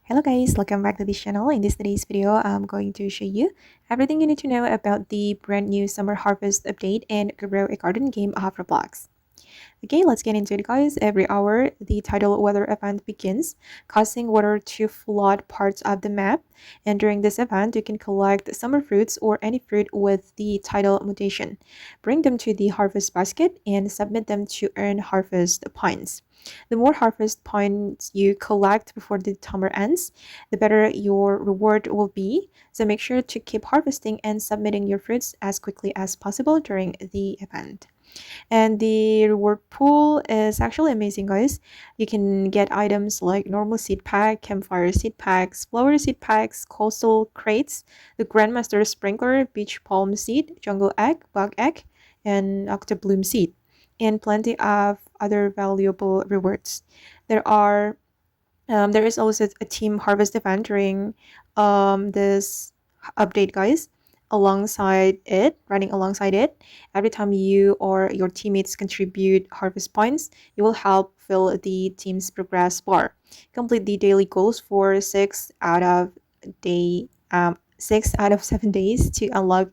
Hello guys, welcome back to this channel. In today's video, I'm going to show you everything you need to know about the brand new summer harvest update and grow a garden game of Roblox. Okay, let's get into it guys. Every hour, the tidal weather event begins, causing water to flood parts of the map. And during this event, you can collect summer fruits or any fruit with the tidal mutation. Bring them to the harvest basket and submit them to earn harvest points. The more harvest points you collect before the timer ends, the better your reward will be. So make sure to keep harvesting and submitting your fruits as quickly as possible during the event. And the reward pool is actually amazing, guys. You can get items like normal seed pack, campfire seed packs, flower seed packs, coastal crates, the grandmaster sprinkler, beach palm seed, jungle egg, bug egg, and octobloom seed, and plenty of other valuable rewards. There are there is also a team harvest event during this update, guys. Running alongside it, every time you or your teammates contribute harvest points, you will help fill the team's progress bar. Complete the daily goals for day 6 out of 7 days to unlock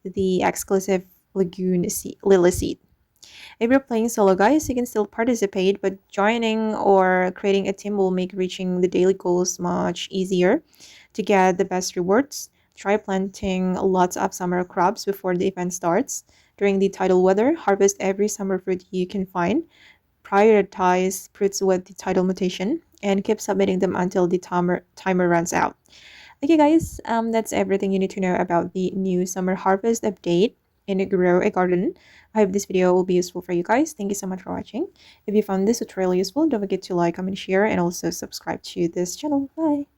the exclusive Lily seed. If you're playing solo, guys, you can still participate, but joining or creating a team will make reaching the daily goals much easier. To get the best rewards, try planting lots of summer crops before the event starts. During the tidal weather, harvest every summer fruit you can find. Prioritize fruits with the tidal mutation and keep submitting them until the timer runs out. Okay, guys, that's everything you need to know about the new summer harvest update in Grow a Garden. I hope this video will be useful for you guys. Thank you so much for watching. If you found this tutorial useful, don't forget to like, comment, share, and also subscribe to this channel. Bye!